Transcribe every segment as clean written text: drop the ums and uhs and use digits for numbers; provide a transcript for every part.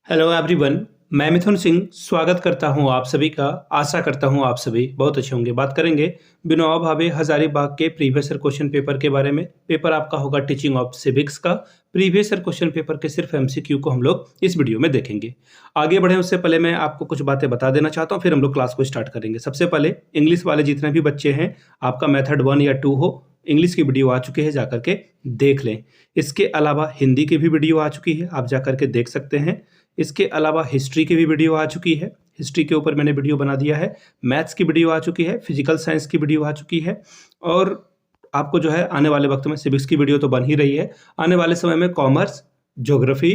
Hello everyone. मैं मिथुन सिंह स्वागत करता हूं आप सभी का। आशा करता हूं आप सभी बहुत अच्छे होंगे। बात करेंगे विनोबा भावे हजारीबाग के प्रीवियस ईयर क्वेश्चन पेपर के बारे में। पेपर आपका होगा टीचिंग ऑफ सिविक्स का। प्रीवियस ईयर क्वेश्चन पेपर के सिर्फ एमसीक्यू को हम लोग इस वीडियो में देखेंगे। आगे बढ़े उससे पहले मैं आपको कुछ बातें बता देना चाहता हूँ, फिर हम लोग क्लास को स्टार्ट करेंगे। सबसे पहले इंग्लिश वाले जितने भी बच्चे हैं, आपका मेथड 1 या 2 हो, इंग्लिश की वीडियो आ चुकी है, जाकर के देख लें। इसके अलावा हिंदी की भी वीडियो आ चुकी है, आप जाकर के देख सकते हैं। इसके अलावा हिस्ट्री की भी वीडियो आ चुकी है, हिस्ट्री के ऊपर मैंने वीडियो बना दिया है। मैथ्स की वीडियो आ चुकी है, फिजिकल साइंस की वीडियो आ चुकी है, और आपको जो है आने वाले वक्त में सिविक्स की वीडियो तो बन ही रही है। आने वाले समय में कॉमर्स, ज्योग्राफी,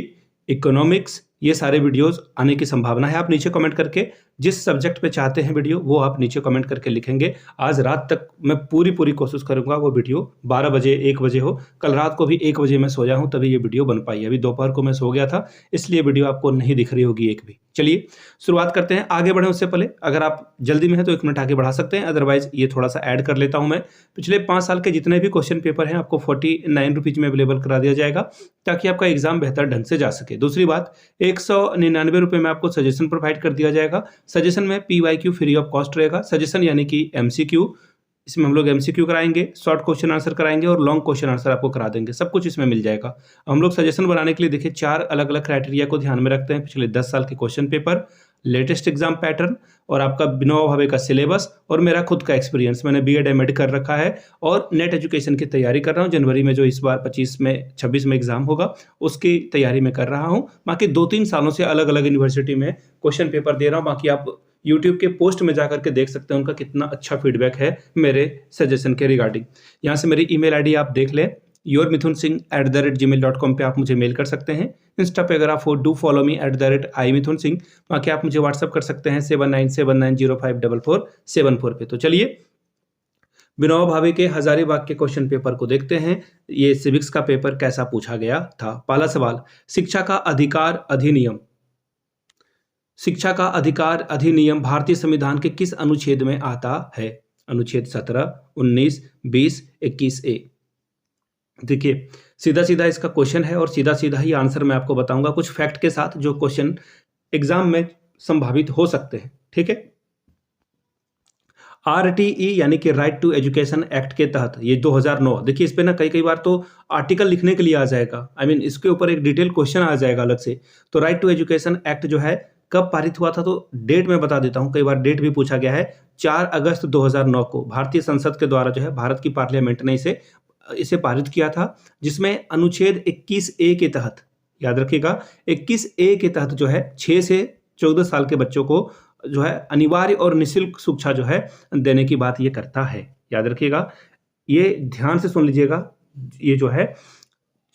इकोनॉमिक्स, ये सारे वीडियोस आने की संभावना है। आप नीचे कमेंट करके जिस सब्जेक्ट पे चाहते हैं वीडियो, वो आप नीचे कमेंट करके लिखेंगे। आज रात तक मैं पूरी कोशिश करूंगा वो वीडियो 12 बजे 1 बजे हो। कल रात को भी 1 बजे मैं सोया हूं, तभी ये वीडियो बन पाई। अभी दोपहर को मैं सो गया था, इसलिए वीडियो आपको नहीं दिख रही होगी एक भी। चलिए शुरुआत करते हैं। आगे बढ़े उससे पहले अगर आप जल्दी में है तो 1 मिनट आगे बढ़ा सकते हैं, अदरवाइज ये थोड़ा सा ऐड कर लेता हूं मैं। पिछले 5 साल के जितने भी क्वेश्चन पेपर हैं आपको 49 रुपीज में अवेलेबल करा दिया जाएगा, ताकि आपका एग्जाम बेहतर ढंग से जा सके। दूसरी बात, 199 रुपये में आपको सजेशन प्रोवाइड कर दिया जाएगा। सजेशन में PYQ फ्री ऑफ कॉस्ट रहेगा। सजेशन यानी कि MCQ, इसमें हम लोग MCQ कराएंगे, शॉर्ट क्वेश्चन आंसर कराएंगे और लॉन्ग क्वेश्चन आंसर आपको करा देंगे। सब कुछ इसमें मिल जाएगा। हम लोग सजेशन बनाने के लिए देखिए 4 अलग अलग क्राइटेरिया को ध्यान में रखते हैं। पिछले 10 साल के question paper, latest exam pattern, और आपका विनोबा भावे का सिलेबस, और मेरा खुद का एक्सपीरियंस। मैंने BEd MAd कर रखा है और नेट एजुकेशन की तैयारी कर रहा हूँ। जनवरी में जो इस बार 26 में एग्जाम होगा, उसकी तैयारी में कर रहा हूँ। बाकी 2-3 सालों से अलग अलग यूनिवर्सिटी में क्वेश्चन पेपर दे रहा हूँ। बाकी आप यूट्यूब के पोस्ट में जाकर के देख सकते हैं उनका कितना अच्छा फीडबैक है मेरे सजेशन के रिगार्डिंग। यहाँ से मेरी email ID आप देख लें, yourmithunsingh@gmail.com पे आप मुझे मेल कर सकते हैं। इंस्टा पे अगर आप डू फॉलो मी @imithunsingh, बाकी आप मुझे व्हाट्सअप कर सकते हैं 7979054474 पे। तो चलिए विनोबा भावे के हजारीबाग के क्वेश्चन पेपर को देखते हैं। ये सिविक्स का पेपर कैसा पूछा गया था। पहला सवाल, शिक्षा का अधिकार अधिनियम। शिक्षा का अधिकार अधिनियम भारतीय संविधान के किस अनुच्छेद में आता है? अनुच्छेद 17, 19, 20, 21A। देखिए सीधा सीधा इसका क्वेश्चन है और सीधा सीधा ही आंसर मैं आपको बताऊंगा, कुछ फैक्ट के साथ जो क्वेश्चन एग्जाम में संभावित हो सकते हैं। ठीक है, RTE यानी कि राइट टू एजुकेशन एक्ट के तहत, ये 2009। देखिए इस पे ना कई बार तो आर्टिकल लिखने के लिए आ जाएगा, इसके ऊपर एक डिटेल क्वेश्चन आ जाएगा अलग से। तो राइट टू एजुकेशन एक्ट जो है कब पारित हुआ था, तो डेट मैं बता देता हूं, कई बार डेट भी पूछा गया है। 4 अगस्त 2009 को भारतीय संसद के द्वारा जो है भारत की पार्लियामेंट ने इसे पारित किया था, जिसमें अनुच्छेद 21A के तहत, याद रखिएगा 21A के तहत जो है 6 से 14 साल के बच्चों को जो है अनिवार्य और निःशुल्क शिक्षा जो है देने की बात ये करता है। याद रखिएगा, ये ध्यान से सुन लीजिएगा, ये जो है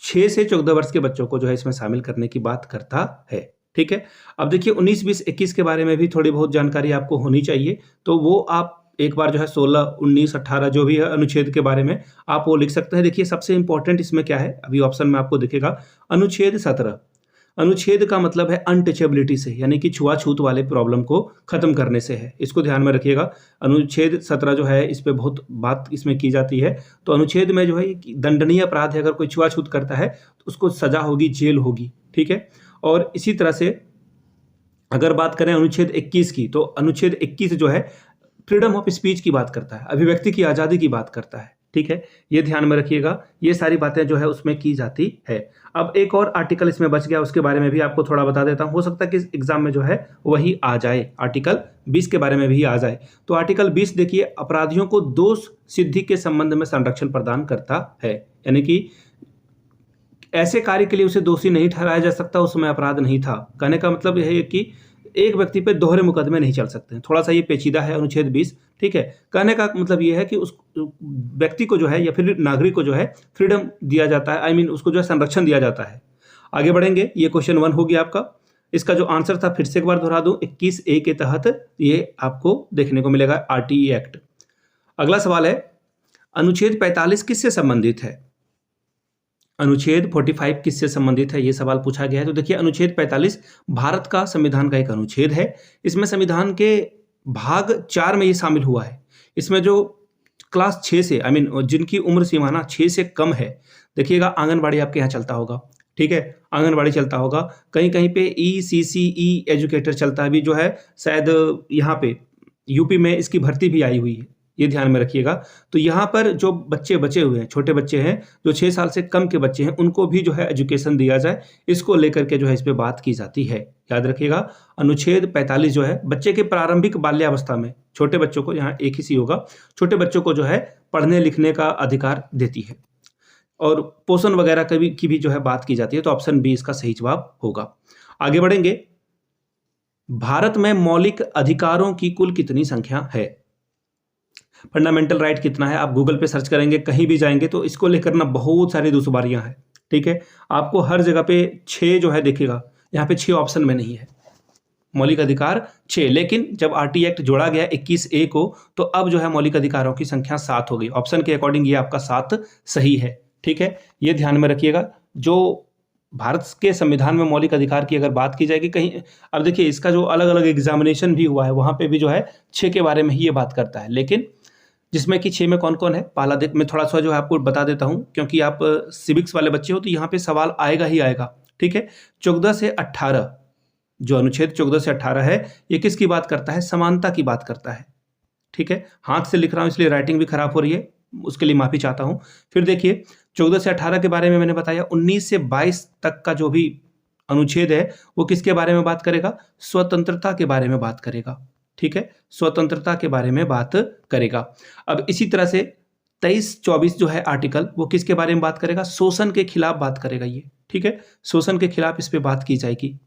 6 से 14 वर्ष के बच्चों को जो है इसमें शामिल करने की बात करता है। ठीक है, अब देखिए 19, 20, 21 के बारे में भी थोड़ी बहुत जानकारी आपको होनी चाहिए, तो वो आप एक बार जो है 16, 19, 18 जो भी है अनुच्छेद के बारे में आप वो लिख सकते हैं। देखिए सबसे इंपॉर्टेंट इसमें क्या है, अभी ऑप्शन में आपको दिखेगा अनुच्छेद 17। अनुच्छेद का मतलब है अनटचेबिलिटी से, यानी कि छुआछूत वाले प्रॉब्लम को खत्म करने से है। इसको ध्यान में रखिएगा। अनुच्छेद 17 जो है इस पे बहुत बात इसमें की जाती है। तो अनुच्छेद में जो है दंडनीय अपराध है, अगर कोई छुआछूत करता है तो उसको सजा होगी, जेल होगी। ठीक है, और इसी तरह से अगर बात करें अनुच्छेद 21 की, तो अनुच्छेद 21 जो है फ्रीडम ऑफ स्पीच की बात करता है, अभिव्यक्ति की आज़ादी की बात करता है। ठीक है, ये ध्यान में रखिएगा, ये सारी बातें जो है उसमें की जाती है। अब एक और आर्टिकल इसमें बच गया, उसके बारे में भी आपको थोड़ा बता देता हूं, हो सकता है कि एग्जाम में जो है वही आ जाए, आर्टिकल 20 के बारे में भी आ जाए। तो आर्टिकल 20 देखिए, अपराधियों को दोष सिद्धि के संबंध में संरक्षण प्रदान करता है, यानी कि ऐसे कार्य के लिए उसे दोषी नहीं ठहराया जा सकता, उसमें अपराध नहीं था। कहने का मतलब यह है कि एक व्यक्ति पे दोहरे मुकदमे नहीं चल सकते। थोड़ा सा ये पेचीदा है अनुच्छेद 20। ठीक है, कहने का मतलब ये है कि उस व्यक्ति को जो है या फिर नागरिक को जो है फ्रीडम दिया जाता है, उसको जो है संरक्षण दिया जाता है। आगे बढ़ेंगे, ये क्वेश्चन 1 हो गया आपका। इसका जो आंसर था फिर से एक बार दोहरा दूं, 21A के तहत ये आपको देखने को मिलेगा RTE एक्ट। अगला सवाल है, अनुच्छेद 45 किससे संबंधित है? अनुच्छेद 45 किससे संबंधित है, ये सवाल पूछा गया है। तो देखिए अनुच्छेद 45 भारत का संविधान का एक अनुच्छेद है। इसमें संविधान के भाग 4 में ये शामिल हुआ है। इसमें जो क्लास 6 से जिनकी उम्र सीमाना 6 से कम है, देखिएगा आंगनबाड़ी आपके यहाँ चलता होगा। ठीक है, आंगनबाड़ी चलता होगा, कहीं-कहीं पे ईसीसीई एजुकेटर चलता है अभी जो है, शायद यहाँ पे यूपी में इसकी भर्ती भी आई हुई है, ये ध्यान में रखिएगा। तो यहाँ पर जो बच्चे बचे हुए हैं, छोटे बच्चे हैं, जो 6 साल से कम के बच्चे हैं, उनको भी जो है एजुकेशन दिया जाए, इसको लेकर के जो है इस पे बात की जाती है। याद रखिएगा, अनुच्छेद 45 जो है बच्चे के प्रारंभिक बाल्यावस्था में छोटे बच्चों को, यहाँ एक ही सी होगा, छोटे बच्चों को जो है पढ़ने लिखने का अधिकार देती है और पोषण वगैरह की भी जो है बात की जाती है। तो ऑप्शन बी इसका सही जवाब होगा। आगे बढ़ेंगे, भारत में मौलिक अधिकारों की कुल कितनी संख्या है? फंडामेंटल राइट कितना है, आप गूगल पे सर्च करेंगे, कहीं भी जाएंगे तो इसको लेकर ना बहुत सारी दुश्वारियां हैं। ठीक है, आपको हर जगह पे 6 जो है दिखेगा, यहाँ पे 6 ऑप्शन में नहीं है, मौलिक अधिकार 6, लेकिन जब आरटी एक्ट जोड़ा गया 21A को, तो अब जो है मौलिक अधिकारों की संख्या 7 हो गई। ऑप्शन के अकॉर्डिंग ये आपका 7 सही है। ठीक है, ये ध्यान में रखिएगा। जो भारत के संविधान में मौलिक अधिकार की अगर बात की जाएगी कहीं, अब देखिए इसका जो अलग अलग एग्जामिनेशन भी हुआ है वहां पे भी जो है 6 के बारे में ही ये बात करता है, लेकिन जिसमें कि 6 में कौन कौन है, पहला देख मैं थोड़ा सा जो है आपको बता देता हूं, क्योंकि आप सिविक्स वाले बच्चे हो तो यहाँ पे सवाल आएगा ही आएगा। ठीक है, 14 से 18 जो अनुच्छेद 14 से 18 है, ये किसकी बात करता है? समानता की बात करता है। ठीक है, हाथ से लिख रहा हूं इसलिए राइटिंग भी खराब हो रही है, उसके लिए माफी चाहता हूं। फिर देखिए 14 से 18 के बारे में मैंने बताया, 19 से 22 तक का जो भी अनुच्छेद है वो किसके बारे में बात करेगा? स्वतंत्रता के बारे में बात करेगा। ठीक है, स्वतंत्रता के बारे में बात करेगा। अब इसी तरह से 23-24 जो है आर्टिकल, वो किसके बारे में बात करेगा? शोषण के खिलाफ बात करेगा ये। ठीक है, शोषण के खिलाफ इस पे बात की जाएगी।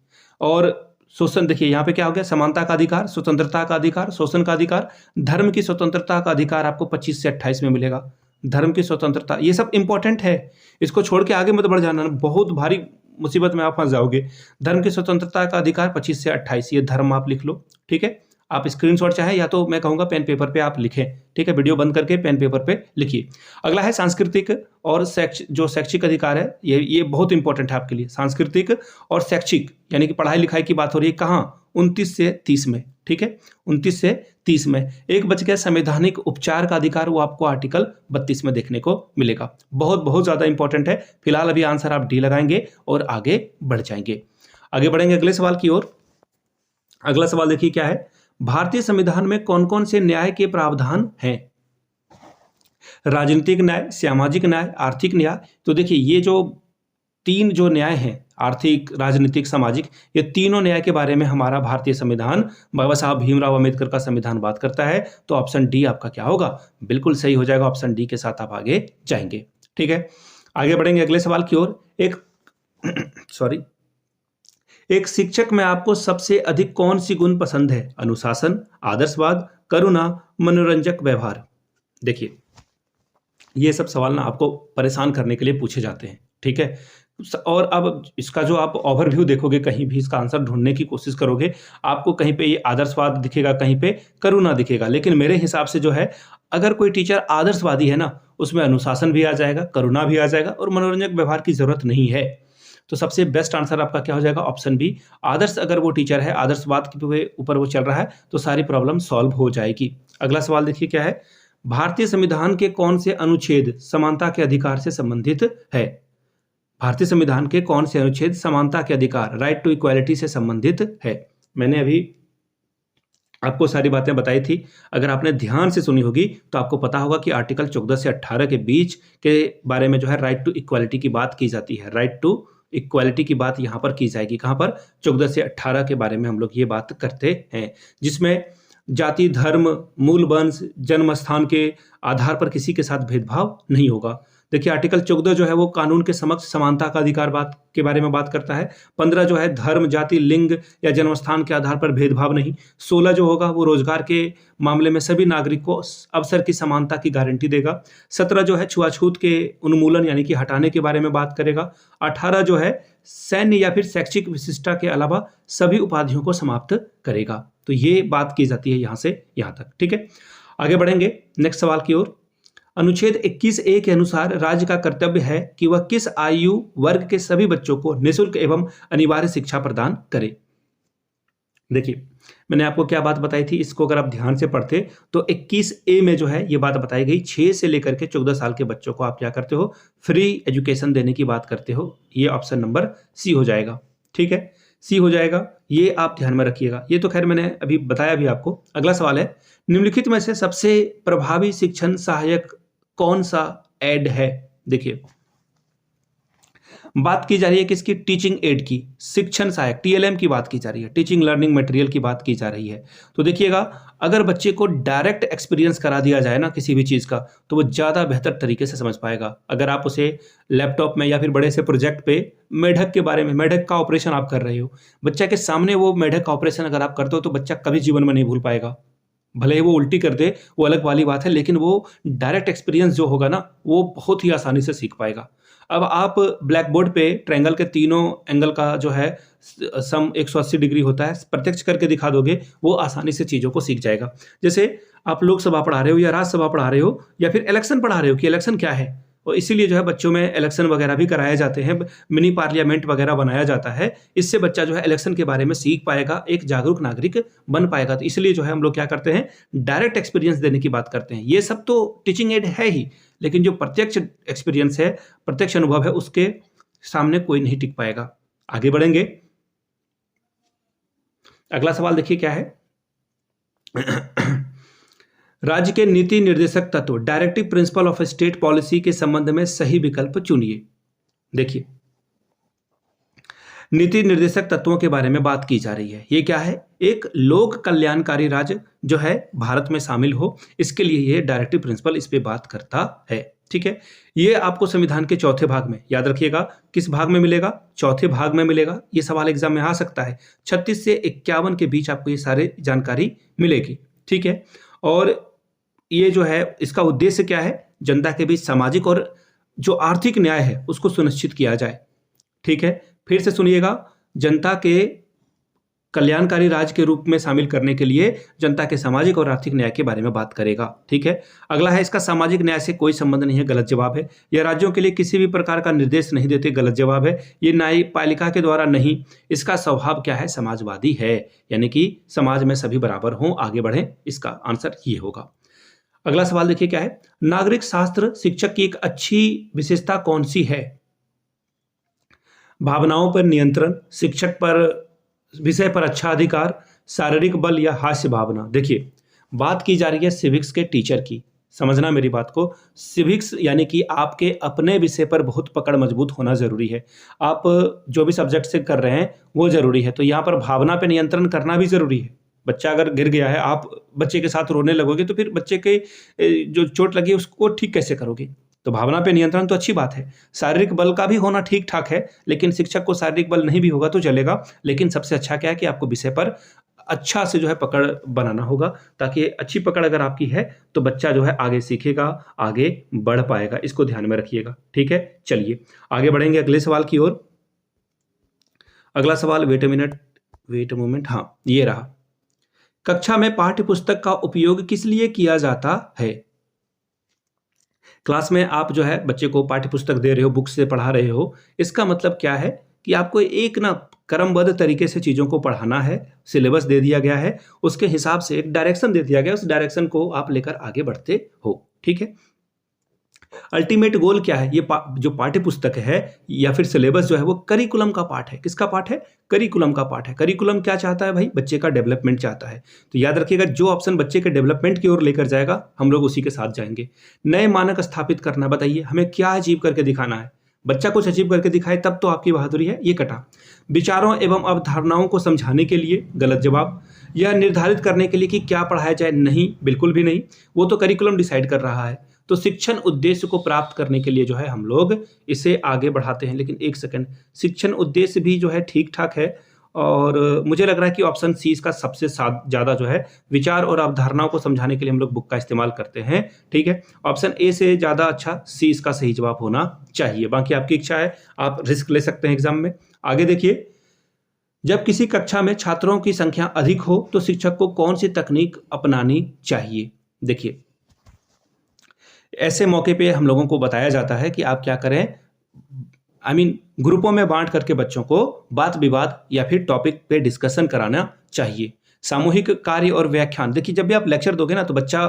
और शोषण देखिए यहाँ पे क्या हो गया, समानता का अधिकार, स्वतंत्रता का अधिकार, शोषण का अधिकार, धर्म की स्वतंत्रता का अधिकार आपको 25 से 28 में मिलेगा। धर्म की स्वतंत्रता, ये सब इंपॉर्टेंट है, इसको छोड़ के आगे मत बढ़ जाना, बहुत भारी मुसीबत में आप फंस जाओगे। धर्म की स्वतंत्रता का अधिकार 25 से 28, ये धर्म आप लिख लो। ठीक है, आप स्क्रीनशॉट चाहे या तो मैं कहूँगा पेन पेपर पे आप लिखें। ठीक है, वीडियो बंद करके पेन पेपर पे लिखिए। अगला है सांस्कृतिक और जो शैक्षिक अधिकार है, ये बहुत इंपॉर्टेंट है आपके लिए। सांस्कृतिक और शैक्षिक यानी कि पढ़ाई लिखाई की बात हो रही है, कहाँ? 29 से 30 में। ठीक है, 29 से 30 में। एक बच गया संवैधानिक उपचार का अधिकार, वो आपको आर्टिकल 32 में देखने को मिलेगा। बहुत ज्यादा इंपॉर्टेंट है। फिलहाल अभी आंसर आप डी लगाएंगे और आगे बढ़ जाएंगे। आगे बढ़ेंगे अगले सवाल की ओर। अगला सवाल देखिए क्या है, भारतीय संविधान में कौन कौन से न्याय के प्रावधान हैं? राजनीतिक न्याय, सामाजिक न्याय, आर्थिक न्याय। तो देखिए ये जो 3 जो न्याय हैं, आर्थिक, राजनीतिक, सामाजिक, ये तीनों न्याय के बारे में हमारा भारतीय संविधान, बाबा साहब भीमराव अंबेडकर का संविधान बात करता है। तो ऑप्शन डी आपका क्या होगा? बिल्कुल सही हो जाएगा, ऑप्शन डी के साथ आप आगे जाएंगे। ठीक है, आगे बढ़ेंगे अगले सवाल की ओर। एक शिक्षक में आपको सबसे अधिक कौन सी गुण पसंद है? अनुशासन, आदर्शवाद, करुणा, मनोरंजक व्यवहार। देखिए ये सब सवाल ना आपको परेशान करने के लिए पूछे जाते हैं। ठीक है, और अब इसका जो आप ओवरव्यू देखोगे, कहीं भी इसका आंसर ढूंढने की कोशिश करोगे, आपको कहीं पे ये आदर्शवाद दिखेगा, कहीं पे करुणा दिखेगा। लेकिन मेरे हिसाब से जो है, अगर कोई टीचर आदर्शवादी है ना, उसमें अनुशासन भी आ जाएगा, करुणा भी आ जाएगा और मनोरंजक व्यवहार की जरूरत नहीं है। तो सबसे बेस्ट आंसर आपका क्या हो जाएगा? Option B. आदर्श, अगर वो टीचर है, आदर्शवाद के ऊपर वो चल रहा है, तो सारी प्रॉब्लम सॉल्व हो जाएगी। अगला सवाल देखिए क्या है, भारतीय संविधान के कौन से अनुच्छेद समानता के अधिकार से संबंधित है? भारतीय संविधान के कौन से अनुच्छेद समानता के अधिकार, राइट टू इक्वालिटी से संबंधित है? मैंने अभी आपको सारी बातें बताई थी, अगर आपने ध्यान से सुनी होगी तो आपको पता होगा कि आर्टिकल 14 से 18 के बीच के बारे में जो है राइट टू इक्वालिटी की बात की जाती है। राइट टू इक्वालिटी की बात यहाँ पर की जाएगी। कहाँ पर? 14 से 18 के बारे में हम लोग ये बात करते हैं, जिसमें जाति, धर्म, मूल वंश, जन्म स्थान के आधार पर किसी के साथ भेदभाव नहीं होगा। देखिए आर्टिकल 14 जो है वो कानून के समक्ष समानता का अधिकार बात के बारे में बात करता है। 15 जो है धर्म, जाति, लिंग या जन्मस्थान के आधार पर भेदभाव नहीं। 16 जो होगा वो रोजगार के मामले में सभी नागरिक को अवसर की समानता की गारंटी देगा। 17 जो है छुआछूत के उन्मूलन यानी कि हटाने के बारे में बात करेगा। 18 जो है सैन्य या फिर शैक्षिक विशिष्टता के अलावा सभी उपाधियों को समाप्त करेगा। तो ये बात की जाती है यहाँ से यहाँ तक। ठीक है, आगे बढ़ेंगे नेक्स्ट सवाल की ओर। अनुच्छेद 21A के अनुसार राज्य का कर्तव्य है कि वह किस आयु वर्ग के सभी बच्चों को निःशुल्क एवं अनिवार्य शिक्षा प्रदान करे। देखिए, मैंने आपको क्या बात बताई थी, इसको अगर आप ध्यान से पढ़ते तो 21A में जो है ये बात बताई गई, 6 से लेकर के 14 साल के बच्चों को आप क्या करते हो, फ्री एजुकेशन देने की बात करते हो। ये ऑप्शन नंबर सी हो जाएगा, ठीक है, सी हो जाएगा, ये आप ध्यान में रखिएगा। ये तो खैर मैंने अभी बताया भी आपको। अगला सवाल है, निम्नलिखित में से सबसे प्रभावी शिक्षण सहायक कौन सा एड है? देखिए, बात की जा रही है किसकी? टीचिंग एड की, शिक्षण सहायक, टीएलएम की बात की जा रही है, टीचिंग लर्निंग मटेरियल की बात की जा रही है। तो देखिएगा, अगर बच्चे को डायरेक्ट एक्सपीरियंस करा दिया जाए ना किसी भी चीज़ का, तो वो ज़्यादा बेहतर तरीके से समझ पाएगा। अगर आप उसे लैपटॉप में या फिर बड़े से प्रोजेक्ट पे मेढक के बारे में, मेढक का ऑपरेशन आप कर रहे हो, बच्चा के सामने वो मेढक का ऑपरेशन अगर आप करते हो तो बच्चा कभी जीवन में नहीं भूल पाएगा। भले ही वो उल्टी कर दे, वो अलग वाली बात है, लेकिन वो डायरेक्ट एक्सपीरियंस जो होगा ना, वो बहुत ही आसानी से सीख पाएगा। अब आप ब्लैक बोर्ड पे ट्रायंगल के तीनों एंगल का जो है सम 180 डिग्री होता है, प्रत्यक्ष करके दिखा दोगे, वो आसानी से चीज़ों को सीख जाएगा। जैसे आप लोकसभा पढ़ा रहे हो या राज्यसभा पढ़ा रहे हो या फिर इलेक्शन पढ़ा रहे हो कि इलेक्शन क्या है, और इसीलिए जो है बच्चों में इलेक्शन वगैरह भी कराए जाते हैं, मिनी पार्लियामेंट वगैरह बनाया जाता है। इससे बच्चा जो है इलेक्शन के बारे में सीख पाएगा, एक जागरूक नागरिक बन पाएगा। तो इसलिए जो है हम लोग क्या करते हैं, डायरेक्ट एक्सपीरियंस देने की बात करते हैं। ये सब तो टीचिंग एड है ही, लेकिन जो प्रत्यक्ष एक्सपीरियंस है, प्रत्यक्ष अनुभव है, उसके सामने कोई नहीं टिक पाएगा। आगे बढ़ेंगे, अगला सवाल देखिए क्या है। राज्य के नीति निर्देशक तत्व, directive principle of state policy के संबंध में सही विकल्प चुनिए। देखिए, नीति निर्देशक तत्वों के बारे में बात की जा रही है। ये क्या है? एक लोक कल्याणकारी राज्य जो है भारत में शामिल हो, इसके लिए ये डायरेक्टिव प्रिंसिपल इस पे बात करता है, ठीक है। ये आपको संविधान के चौथे भाग में, याद रखिएगा, किस भाग में मिलेगा? चौथे भाग में मिलेगा। ये सवाल एग्जाम में आ सकता है। 36 से 51 के बीच आपको ये सारी जानकारी मिलेगी, ठीक है। और ये जो है, इसका उद्देश्य क्या है? जनता के बीच सामाजिक और जो आर्थिक न्याय है उसको सुनिश्चित किया जाए, ठीक है। फिर से सुनिएगा, जनता के कल्याणकारी राज्य के रूप में शामिल करने के लिए जनता के सामाजिक और आर्थिक न्याय के बारे में बात करेगा, ठीक है। अगला है, इसका सामाजिक न्याय से कोई संबंध नहीं है, गलत जवाब है। यह राज्यों के लिए किसी भी प्रकार का निर्देश नहीं देते, गलत जवाब है। ये न्यायपालिका के द्वारा नहीं, इसका स्वभाव क्या है? समाजवादी है, यानी कि समाज में सभी बराबर हों, आगे बढ़ें, इसका आंसर ये होगा। अगला सवाल देखिए क्या है, नागरिक शास्त्र शिक्षक की एक अच्छी विशेषता कौन सी है? भावनाओं पर नियंत्रण, शिक्षक पर विषय पर अच्छा अधिकार, शारीरिक बल या हास्य भावना। देखिए, बात की जा रही है सिविक्स के टीचर की, समझना मेरी बात को। सिविक्स यानी कि आपके अपने विषय पर बहुत पकड़ मजबूत होना जरूरी है। आप जो भी सब्जेक्ट से कर रहे हैं वो जरूरी है, तो यहाँ पर भावना पे नियंत्रण करना भी जरूरी है। बच्चा अगर गिर गया है, आप बच्चे के साथ रोने लगोगे तो फिर बच्चे के जो चोट लगी उसको ठीक कैसे करोगे? तो भावना पे नियंत्रण तो अच्छी बात है। शारीरिक बल का भी होना ठीक ठाक है, लेकिन शिक्षक को शारीरिक बल नहीं भी होगा तो चलेगा, लेकिन सबसे अच्छा क्या है कि आपको विषय पर अच्छा से जो है पकड़ बनाना होगा, ताकि अच्छी पकड़ अगर आपकी है तो बच्चा जो है आगे सीखेगा, आगे बढ़ पाएगा। इसको ध्यान में रखिएगा, ठीक है। चलिए आगे बढ़ेंगे अगले सवाल की ओर। अगला सवाल, वेट अ मोमेंट, हाँ ये रहा। कक्षा में पाठ्य पुस्तक का उपयोग किस लिए किया जाता है? क्लास में आप जो है बच्चे को पाठ्य पुस्तक दे रहे हो, बुक से पढ़ा रहे हो, इसका मतलब क्या है कि आपको एक ना क्रमबद्ध तरीके से चीज़ों को पढ़ाना है। सिलेबस दे दिया गया है, उसके हिसाब से एक डायरेक्शन दे दिया गया, उस डायरेक्शन को आप लेकर आगे बढ़ते हो, ठीक है। अल्टीमेट गोल क्या है? ये जो पाठ्य पुस्तक है या फिर सिलेबस जो है वो करिकुलम का पार्ट है। किसका पार्ट है? करिकुलम का पार्ट है। करिकुलम क्या चाहता है भाई? बच्चे का डेवलपमेंट चाहता है। तो याद रखिएगा, जो ऑप्शन बच्चे के डेवलपमेंट की ओर लेकर जाएगा हम लोग उसी के साथ जाएंगे। नए मानक स्थापित करना, बताइए हमें क्या अचीव करके दिखाना है? बच्चा कुछ अचीव करके दिखाए तब तो आपकी बहादुरी है, ये कटा। विचारों एवं अवधारणाओं को समझाने के लिए, गलत जवाब। यह निर्धारित करने के लिए कि क्या पढ़ाया जाए, नहीं, बिल्कुल भी नहीं, वो तो करिकुलम डिसाइड कर रहा है। तो शिक्षण उद्देश्य को प्राप्त करने के लिए जो है हम लोग इसे आगे बढ़ाते हैं। लेकिन एक सेकंड, शिक्षण उद्देश्य भी जो है ठीक ठाक है, और मुझे लग रहा है कि ऑप्शन सी इसका सबसे ज़्यादा जो है, विचार और अवधारणाओं को समझाने के लिए हम लोग बुक का इस्तेमाल करते हैं, ठीक है। ऑप्शन ए से ज़्यादा अच्छा सी इसका सही जवाब होना चाहिए। बाकी आपकी इच्छा है, आप रिस्क ले सकते हैं एग्जाम में। आगे देखिए, जब किसी कक्षा में छात्रों की संख्या अधिक हो तो शिक्षक को कौन सी तकनीक अपनानी चाहिए? देखिए, ऐसे मौके पे हम लोगों को बताया जाता है कि आप क्या करें, ग्रुपों में बांट करके बच्चों को वाद विवाद या फिर टॉपिक पे डिस्कशन कराना चाहिए। सामूहिक कार्य और व्याख्यान, देखिए जब भी आप लेक्चर दोगे ना तो बच्चा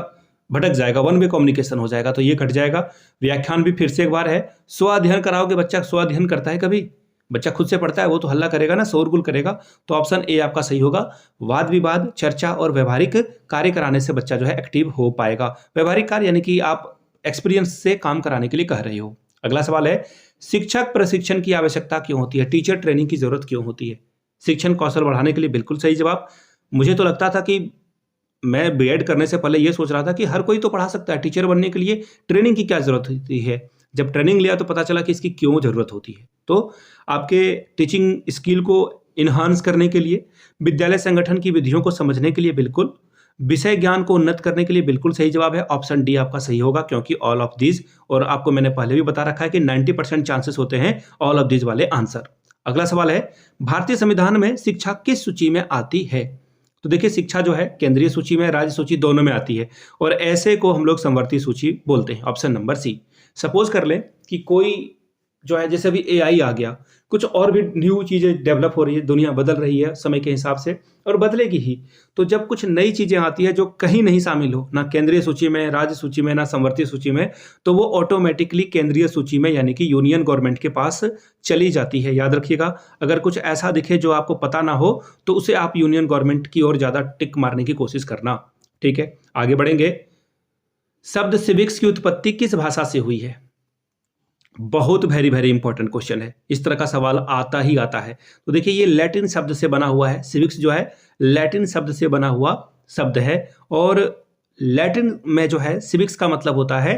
भटक जाएगा, वन वे कम्युनिकेशन हो जाएगा, तो ये कट जाएगा। व्याख्यान भी फिर से एक बार है। स्व अध्ययन कराओगे, बच्चा स्व अध्ययन करता है कभी? बच्चा खुद से पढ़ता है? वो तो हल्ला करेगा ना, शोरगुल करेगा। तो ऑप्शन ए आपका सही होगा। वाद विवाद, चर्चा और व्यवहारिक कार्य कराने से बच्चा जो है एक्टिव हो पाएगा। व्यवहारिक कार्य यानी कि आप एक्सपीरियंस से काम कराने के लिए कह रहे हो। अगला सवाल है, शिक्षक प्रशिक्षण की आवश्यकता क्यों होती है? टीचर ट्रेनिंग की जरूरत क्यों होती है? शिक्षण कौशल बढ़ाने के लिए, बिल्कुल सही जवाब। मुझे तो लगता था कि मैं बीएड करने से पहले ये सोच रहा था कि हर कोई तो पढ़ा सकता है, टीचर बनने के लिए ट्रेनिंग की क्या जरूरत होती है। जब ट्रेनिंग लिया तो पता चला कि इसकी क्यों जरूरत होती है। तो आपके टीचिंग स्किल को इन्हांस करने के लिए, विद्यालय संगठन की विधियों को समझने के लिए, बिल्कुल। विषय ज्ञान को उन्नत करने के लिए, बिल्कुल सही जवाब है। ऑप्शन डी आपका सही होगा, क्योंकि ऑल ऑफ दीज, और आपको मैंने पहले भी बता रखा है कि 90% चांसेस होते हैं ऑल ऑफ दीज वाले आंसर। अगला सवाल है, भारतीय संविधान में शिक्षा किस सूची में आती है? तो देखिए शिक्षा जो है केंद्रीय सूची में, राज्य सूची, दोनों में आती है, और ऐसे को हम लोग समवर्ती सूची बोलते हैं। Option number C. सपोज कर लें कि कोई जो है, जैसे अभी एआई आ गया, कुछ और भी न्यू चीजें डेवलप हो रही है, दुनिया बदल रही है समय के हिसाब से, और बदलेगी ही। तो जब कुछ नई चीजें आती है जो कहीं नहीं शामिल हो, ना केंद्रीय सूची में, राज्य सूची में, ना समवर्ती सूची में, तो वो ऑटोमेटिकली केंद्रीय सूची में यानी कि यूनियन गवर्नमेंट के पास चली जाती है। याद रखिएगा, अगर कुछ ऐसा दिखे जो आपको पता ना हो तो उसे आप यूनियन गवर्नमेंट की ओर ज्यादा टिक मारने की कोशिश करना। ठीक है, आगे बढ़ेंगे। शब्द सिविक्स की उत्पत्ति किस भाषा से हुई है? बहुत वेरी वेरी इंपॉर्टेंट क्वेश्चन है, इस तरह का सवाल आता ही आता है। तो देखिए ये लैटिन शब्द से बना हुआ है। सिविक्स जो है लैटिन शब्द से बना हुआ शब्द है, और लैटिन में जो है सिविक्स का मतलब होता है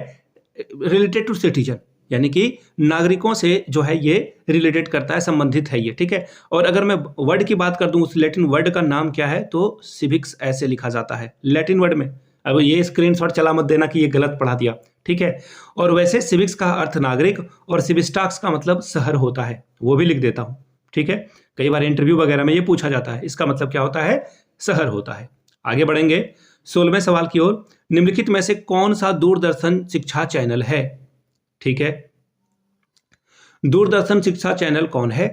रिलेटेड टू सिटीजन, यानी कि नागरिकों से जो है ये रिलेटेड करता है, संबंधित है ये। ठीक है, और अगर मैं वर्ड की बात कर दूं, उस लैटिन वर्ड का नाम क्या है, तो सिविक्स ऐसे लिखा जाता है लैटिन वर्ड में। अब ये स्क्रीनशॉट चला मत देना कि ये गलत पढ़ा दिया। ठीक है, और वैसे सिविक्स का अर्थ नागरिक, और सिविस्टाक्स का मतलब शहर होता है, वो भी लिख देता हूं। ठीक है, कई बार इंटरव्यू वगैरह में ये पूछा जाता है, इसका मतलब क्या होता है, शहर होता है। आगे बढ़ेंगे 16वें सवाल की ओर। निम्नलिखित में से कौन सा दूरदर्शन शिक्षा चैनल है? ठीक है, दूरदर्शन शिक्षा चैनल कौन है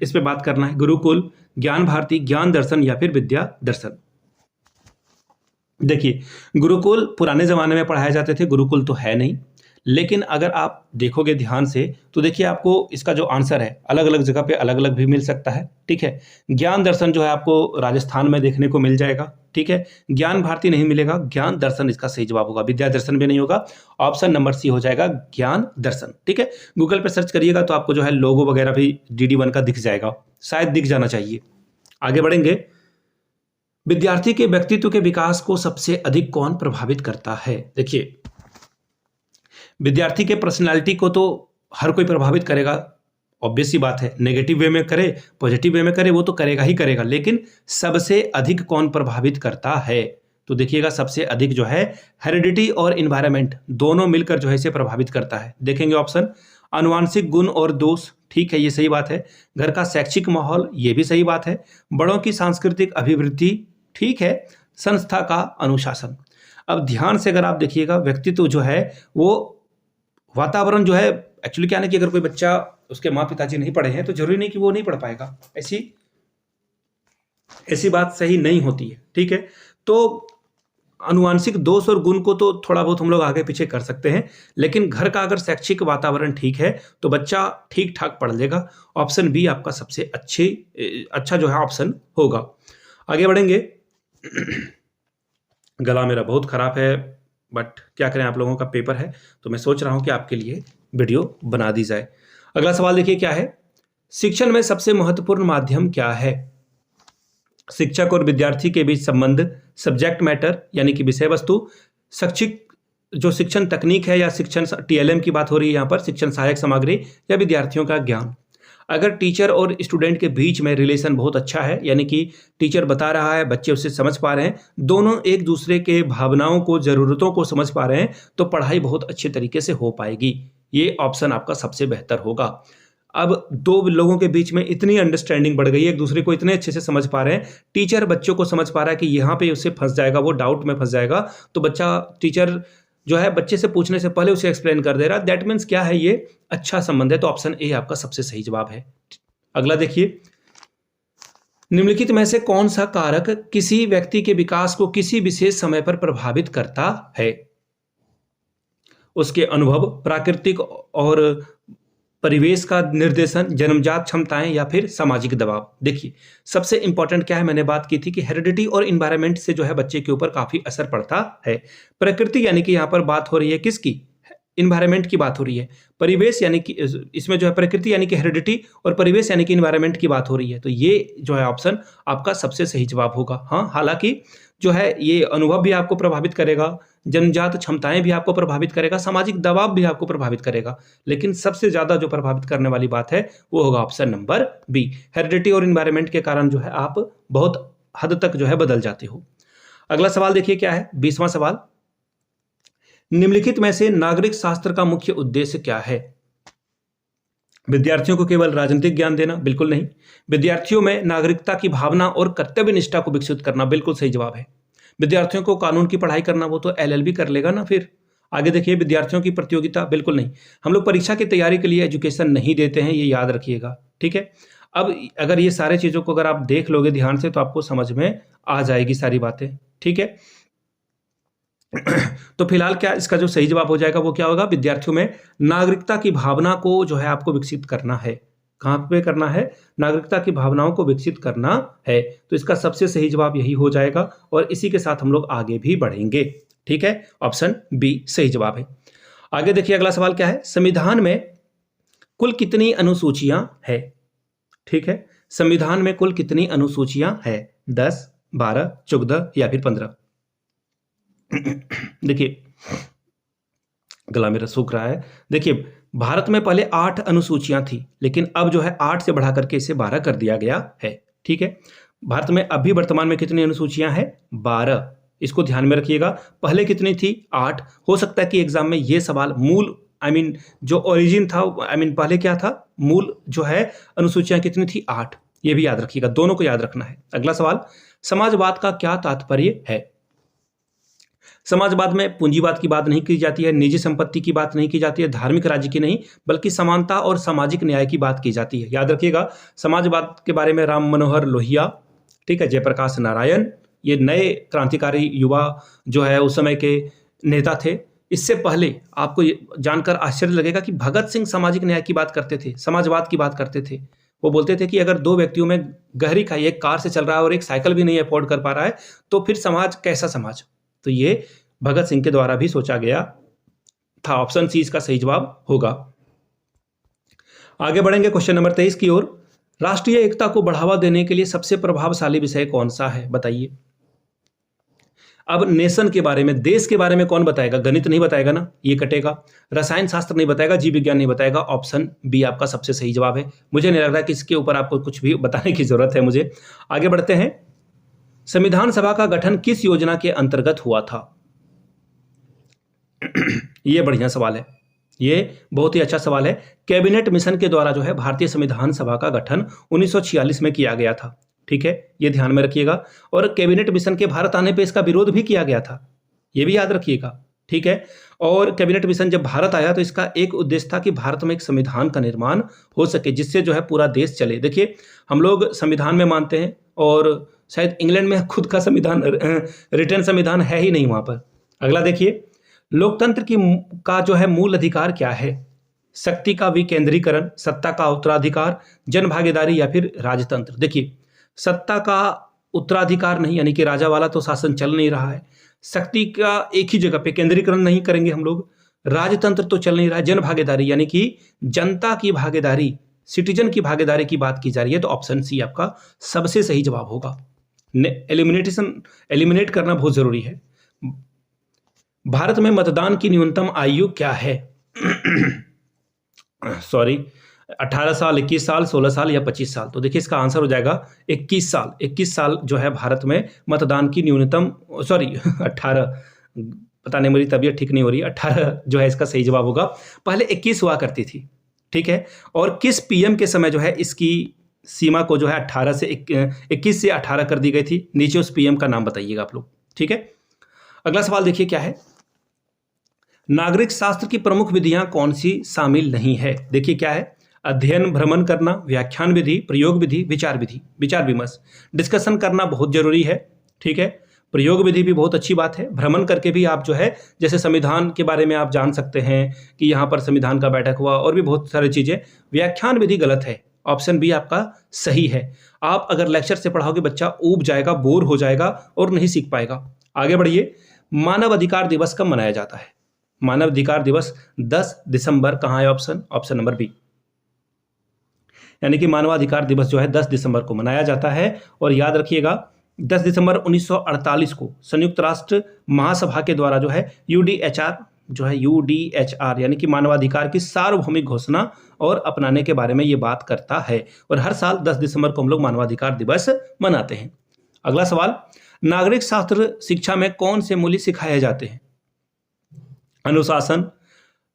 इस पे बात करना है। गुरुकुल, ज्ञान भारती, ज्ञान दर्शन या फिर विद्या दर्शन। देखिए गुरुकुल पुराने जमाने में पढ़ाए जाते थे, गुरुकुल तो है नहीं, लेकिन अगर आप देखोगे ध्यान से तो देखिए आपको इसका जो आंसर है अलग अलग जगह पे अलग अलग भी मिल सकता है। ठीक है, ज्ञान दर्शन जो है आपको राजस्थान में देखने को मिल जाएगा। ठीक है, ज्ञान भारती नहीं मिलेगा, ज्ञान दर्शन इसका सही जवाब होगा। विद्या दर्शन भी नहीं होगा, ऑप्शन नंबर सी हो जाएगा, ज्ञान दर्शन। ठीक है, गूगल पे सर्च करिएगा तो आपको जो है लोगो वगैरह भी DD1 का दिख जाएगा, शायद दिख जाना चाहिए। आगे बढ़ेंगे। विद्यार्थी के व्यक्तित्व के विकास को सबसे अधिक कौन प्रभावित करता है? देखिए विद्यार्थी के पर्सनालिटी को तो हर कोई प्रभावित करेगा, ऑब्वियस सी बात है। नेगेटिव वे में करे, पॉजिटिव वे में करे, वो तो करेगा ही करेगा, लेकिन सबसे अधिक कौन प्रभावित करता है? तो देखिएगा सबसे अधिक जो है हेरिडिटी और इन्वायरमेंट दोनों मिलकर जो है इसे प्रभावित करता है। देखेंगे ऑप्शन, आनुवांशिक गुण और दोष, ठीक है ये सही बात है। घर का शैक्षिक माहौल, ये भी सही बात है। बड़ों की सांस्कृतिक अभिवृद्धि, ठीक है। संस्था का अनुशासन। अब ध्यान से अगर आप देखिएगा व्यक्तित्व जो है वो वातावरण जो है, एक्चुअली क्या है कि अगर कोई बच्चा उसके माँ पिताजी नहीं पढ़े हैं तो जरूरी नहीं कि वो नहीं पढ़ पाएगा, ऐसी बात सही नहीं होती है। ठीक है, तो आनुवांशिक दोष और गुण को तो थोड़ा बहुत हम लोग आगे पीछे कर सकते हैं, लेकिन घर का अगर शैक्षिक वातावरण ठीक है तो बच्चा ठीक ठाक पढ़ लेगा। ऑप्शन बी आपका सबसे अच्छा जो है ऑप्शन होगा। आगे बढ़ेंगे। गला मेरा बहुत खराब है, बट क्या करें, आप लोगों का पेपर है तो मैं सोच रहा हूं कि आपके लिए वीडियो बना दी जाए। अगला सवाल देखिए क्या है, शिक्षण में सबसे महत्वपूर्ण माध्यम क्या है? शिक्षक और विद्यार्थी के बीच संबंध, सब्जेक्ट मैटर यानी कि विषय वस्तु, शैक्षिक जो शिक्षण तकनीक है या शिक्षण TLM की बात हो रही है यहाँ पर, शिक्षण सहायक सामग्री या विद्यार्थियों का ज्ञान। अगर टीचर और स्टूडेंट के बीच में रिलेशन बहुत अच्छा है, यानी कि टीचर बता रहा है, बच्चे उसे समझ पा रहे हैं, दोनों एक दूसरे के भावनाओं को, जरूरतों को समझ पा रहे हैं, तो पढ़ाई बहुत अच्छे तरीके से हो पाएगी। ये ऑप्शन आपका सबसे बेहतर होगा। अब दो लोगों के बीच में इतनी अंडरस्टैंडिंग बढ़ गई है, एक दूसरे को इतने अच्छे से समझ पा रहे हैं, टीचर बच्चों को समझ पा रहा है कि यहाँ पे उससे फंस जाएगा, वो डाउट में फंस जाएगा, तो बच्चा टीचर जो है बच्चे से पूछने से पहले उसे एक्सप्लेन कर दे रहा है, दैट मीन्स क्या है, ये अच्छा संबंध है। तो ऑप्शन ए आपका सबसे सही जवाब है। अगला देखिए, निम्नलिखित में से कौन सा कारक किसी व्यक्ति के विकास को किसी विशेष समय पर प्रभावित करता है? उसके अनुभव, प्राकृतिक और परिवेश का निर्देशन, जन्मजात क्षमताएं या फिर सामाजिक दबाव। देखिए सबसे इंपॉर्टेंट क्या है, मैंने बात की थी कि हेरिडिटी और इन्वायरमेंट से जो है बच्चे के ऊपर काफी असर पड़ता है। प्रकृति यानी कि यहाँ पर बात हो रही है किसकी, इन्वायरमेंट की बात हो रही है। परिवेश यानी कि इसमें जो है प्रकृति यानी कि हेरिडिटी और परिवेश यानी कि इन्वायरमेंट की बात हो रही है। तो ये जो है ऑप्शन आपका सबसे सही जवाब होगा। हाँ, हालांकि जो है ये अनुभव भी आपको प्रभावित करेगा, जन्मजात क्षमताएं भी आपको प्रभावित करेगा, सामाजिक दबाव भी आपको प्रभावित करेगा, लेकिन सबसे ज्यादा जो प्रभावित करने वाली बात है वो होगा ऑप्शन नंबर बी। हेरिडिटी और इन्वायरमेंट के कारण जो है आप बहुत हद तक जो है बदल जाते हो। अगला सवाल देखिए क्या है, 20वां सवाल, निम्नलिखित में से नागरिक शास्त्र का मुख्य उद्देश्य क्या है? विद्यार्थियों को केवल राजनीतिक ज्ञान देना? बिल्कुल नहीं। विद्यार्थियों में नागरिकता की भावना और कर्तव्य निष्ठा को विकसित करना? बिल्कुल सही जवाब है। विद्यार्थियों को कानून की पढ़ाई करना? वो तो एलएलबी कर लेगा ना फिर। आगे देखिए, विद्यार्थियों की प्रतियोगिता? बिल्कुल नहीं। हम लोग परीक्षा की तैयारी के लिए एजुकेशन नहीं देते हैं, ये याद रखिएगा, ठीक है। अब अगर ये सारे चीजों को अगर आप देख लोगे ध्यान से तो आपको समझ में आ जाएगी सारी बातें, ठीक है। तो फिलहाल क्या इसका जो सही जवाब हो जाएगा वो क्या होगा, विद्यार्थियों में नागरिकता की भावना को जो है आपको विकसित करना है। कहां पे करना है, नागरिकता की भावनाओं को विकसित करना है। तो इसका सबसे सही जवाब यही हो जाएगा और इसी के साथ हम लोग आगे भी बढ़ेंगे, ठीक है। ऑप्शन बी सही जवाब है। आगे देखिए अगला सवाल क्या है, संविधान में कुल कितनी अनुसूचियां है? ठीक है, संविधान में कुल कितनी अनुसूचियां है? 10, 12, 14 या फिर 15? देखिए गला मेरा सूख रहा है। देखिए भारत में पहले 8 अनुसूचियां थी, लेकिन अब जो है 8 से बढ़ा करके इसे 12 कर दिया गया है, ठीक है। भारत में अभी वर्तमान में कितनी अनुसूचियां हैं? 12। इसको ध्यान में रखिएगा। पहले कितनी थी? 8। हो सकता है कि एग्जाम में ये सवाल मूल जो ओरिजिन था, पहले क्या था, मूल जो है अनुसूचियां कितनी थी? 8। ये भी याद रखिएगा, दोनों को याद रखना है। अगला सवाल, समाजवाद का क्या तात्पर्य है? समाजवाद में पूंजीवाद की बात नहीं की जाती है, निजी संपत्ति की बात नहीं की जाती है, धार्मिक राज्य की नहीं, बल्कि समानता और सामाजिक न्याय की बात की जाती है। याद रखिएगा, समाजवाद के बारे में राम मनोहर लोहिया, ठीक है, जयप्रकाश नारायण, ये नए क्रांतिकारी युवा जो है उस समय के नेता थे। इससे पहले आपको जानकर आश्चर्य लगेगा कि भगत सिंह सामाजिक न्याय की बात करते थे, समाजवाद की बात करते थे। वो बोलते थे कि अगर 2 व्यक्तियों में गहरी खाई, एक कार से चल रहा है और एक साइकिल भी नहीं अफोर्ड कर पा रहा है, तो फिर समाज कैसा समाज? तो ये भगत सिंह के द्वारा भी सोचा गया था। ऑप्शन सी इसका सही जवाब होगा। आगे बढ़ेंगे क्वेश्चन नंबर 23 की ओर। राष्ट्रीय एकता को बढ़ावा देने के लिए सबसे प्रभावशाली विषय कौन सा है, बताइए। अब नेशन के बारे में, देश के बारे में कौन बताएगा? गणित नहीं बताएगा ना, ये कटेगा। रसायन शास्त्र नहीं बताएगा, जीव विज्ञान नहीं बताएगा। ऑप्शन बी आपका सबसे सही जवाब है। मुझे नहीं लग रहा कि इसके ऊपर आपको कुछ भी बताने की जरूरत है मुझे। आगे बढ़ते हैं। संविधान सभा का गठन किस योजना के अंतर्गत हुआ था? ये बढ़िया सवाल है, ये बहुत ही अच्छा सवाल है। कैबिनेट मिशन के द्वारा जो है भारतीय संविधान सभा का गठन 1946 में किया गया था, ठीक है, ये ध्यान में रखिएगा। और कैबिनेट मिशन के भारत आने पे इसका विरोध भी किया गया था, ये भी याद रखिएगा, ठीक है। और कैबिनेट मिशन जब भारत आया तो इसका एक उद्देश्य था कि भारत में एक संविधान का निर्माण हो सके, जिससे जो है पूरा देश चले। देखिए हम लोग संविधान में मानते हैं और शायद इंग्लैंड में खुद का संविधान, रिटर्न संविधान है ही नहीं वहां पर। अगला देखिए, लोकतंत्र का जो है मूल अधिकार क्या है? शक्ति का विकेंद्रीकरण, सत्ता का उत्तराधिकार, जन भागीदारी या फिर राजतंत्र? देखिए सत्ता का उत्तराधिकार नहीं, यानी कि राजा वाला तो शासन चल नहीं रहा है। शक्ति का एक ही जगह पे केंद्रीकरण नहीं करेंगे हम लोग। राजतंत्र तो चल नहीं रहा है। जन भागीदारी यानी कि जनता की भागीदारी, सिटीजन की भागीदारी की बात की जा रही है। तो ऑप्शन सी आपका सबसे सही जवाब होगा। एलिमिनेट करना बहुत जरूरी है। भारत में मतदान की न्यूनतम आयु क्या है? सॉरी, 18 साल, 21 साल, 16 साल या 25 साल? तो देखिए इसका आंसर हो जाएगा 21 साल। 21 साल जो है भारत में मतदान की न्यूनतम, सॉरी 18, पता नहीं मेरी तबीयत ठीक नहीं हो रही, 18 जो है इसका सही जवाब होगा। पहले 21 हुआ करती थी, ठीक है। और किस पीएम के समय जो है इसकी सीमा को जो है 21 से 18 कर दी गई थी? नीचे उस पीएम का नाम बताइएगा आप लोग, ठीक है। अगला सवाल देखिए क्या है। नागरिक शास्त्र की प्रमुख विधियां कौन सी शामिल नहीं है? देखिए क्या है, अध्ययन भ्रमण करना, व्याख्यान विधि, प्रयोग विधि, विचार विधि, विचार विमर्श। डिस्कशन करना बहुत जरूरी है, ठीक है। प्रयोग विधि भी बहुत अच्छी बात है। भ्रमण करके भी आप जो है जैसे संविधान के बारे में आप जान सकते हैं कि यहाँ पर संविधान का बैठक हुआ और भी बहुत सारी चीजें। व्याख्यान विधि गलत है, ऑप्शन बी आपका सही है। आप अगर लेक्चर से पढ़ाओगे बच्चा ऊब जाएगा, बोर हो जाएगा और नहीं सीख पाएगा। आगे बढ़िए, मानव अधिकार दिवस कब मनाया जाता है? मानव अधिकार दिवस 10 दिसंबर। कहाँ है ऑप्शन? ऑप्शन नंबर बी, यानी कि मानवाधिकार दिवस जो है 10 दिसंबर को मनाया जाता है। और याद रखिएगा 10 दिसंबर 1948 को संयुक्त राष्ट्र महासभा के द्वारा जो है यूडीएचआर यानी कि मानवाधिकार की सार्वभौमिक घोषणा और अपनाने के बारे में ये बात करता है। और हर साल 10 दिसंबर को हम लोग मानवाधिकार दिवस मनाते हैं। अगला सवाल, नागरिक शास्त्र शिक्षा में कौन से मूल्य सिखाए जाते हैं? अनुशासन,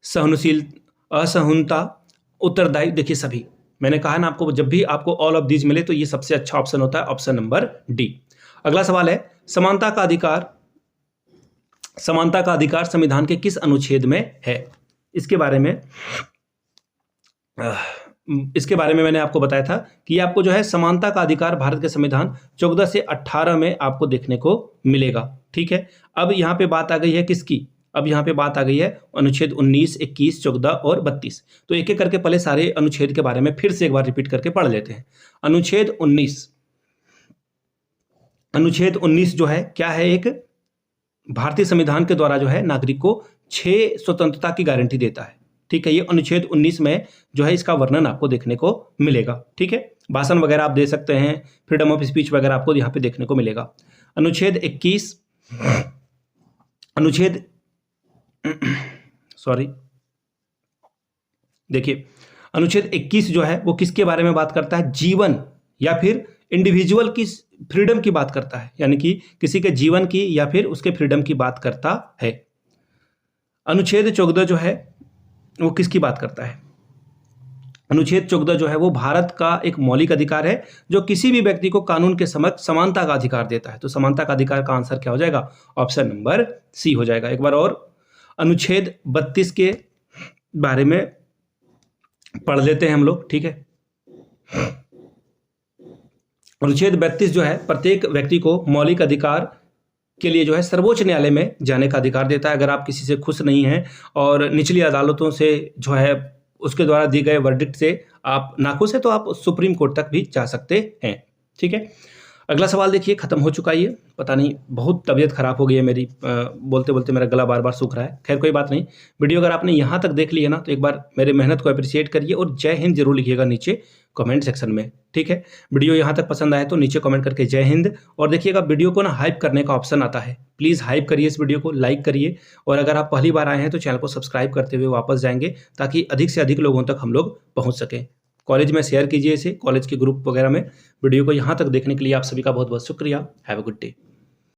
सहनशील, असहिष्णुता, उत्तरदायी। देखिए सभी, मैंने कहा ना आपको, जब भी आपको ऑल ऑफ दीज मिले तो ये सबसे अच्छा ऑप्शन होता है, ऑप्शन नंबर डी। अगला सवाल है, समानता का अधिकार संविधान के किस अनुच्छेद में है? इसके बारे में मैंने आपको बताया था कि आपको जो है समानता का अधिकार भारत के संविधान 14 से 18 में आपको देखने को मिलेगा, ठीक है। अब यहाँ पे बात आ गई है किसकी? अब यहाँ पे बात आ गई है अनुच्छेद 19, 21, 14 और 32। तो एक एक करके पहले सारे अनुच्छेद के बारे में फिर से एक बार रिपीट करके पढ़ लेते हैं। अनुच्छेद 19 जो है क्या है? एक भारतीय संविधान के द्वारा जो है नागरिक को 6 स्वतंत्रता की गारंटी देता है, ठीक है। ये अनुच्छेद 19 में जो है इसका वर्णन आपको देखने को मिलेगा, ठीक है। भाषण वगैरह आप दे सकते हैं, फ्रीडम ऑफ स्पीच वगैरह आपको यहाँ पे देखने को मिलेगा। अनुच्छेद 21 जो है वो किसके बारे में बात करता है? जीवन या फिर इंडिविजुअल की फ्रीडम की बात करता है, यानी कि किसी के जीवन की या फिर उसके फ्रीडम की बात करता है। अनुच्छेद 14 जो है वो किसकी बात करता है? अनुच्छेद 14 जो है वो भारत का एक मौलिक अधिकार है जो किसी भी व्यक्ति को कानून के समक्ष समानता का अधिकार देता है। तो समानता का अधिकार का आंसर क्या हो जाएगा? ऑप्शन नंबर सी हो जाएगा। एक बार और अनुच्छेद 32 के बारे में पढ़ लेते हैं हम लोग, ठीक है। अनुच्छेद 32 जो है प्रत्येक व्यक्ति को मौलिक अधिकार के लिए जो है सर्वोच्च न्यायालय में जाने का अधिकार देता है। अगर आप किसी से खुश नहीं हैं और निचली अदालतों से जो है उसके द्वारा दिए गए वर्डिक्ट से आप नाखुश हैं तो आप सुप्रीम कोर्ट तक भी जा सकते हैं, ठीक है। अगला सवाल देखिए, खत्म हो चुका है ये, पता नहीं बहुत तबीयत खराब हो गई है मेरी, बोलते बोलते मेरा गला बार बार सूख रहा है। खैर कोई बात नहीं। वीडियो अगर आपने यहाँ तक देख लिया ना तो एक बार मेरे मेहनत को अप्रिशिएट करिए और जय हिंद जरूर लिखिएगा नीचे कमेंट सेक्शन में, ठीक है। वीडियो यहाँ तक पसंद आए तो नीचे कमेंट करके जय हिंद। और देखिएगा वीडियो को ना हाइप करने का ऑप्शन आता है, प्लीज़ हाइप करिए इस वीडियो को, लाइक करिए। और अगर आप पहली बार आए हैं तो चैनल को सब्सक्राइब करते हुए वापस जाएंगे ताकि अधिक से अधिक लोगों तक हम लोग पहुँच सकें। कॉलेज में शेयर कीजिए इसे, कॉलेज के ग्रुप वगैरह में। वीडियो को यहाँ तक देखने के लिए आप सभी का बहुत बहुत शुक्रिया। Have a good day.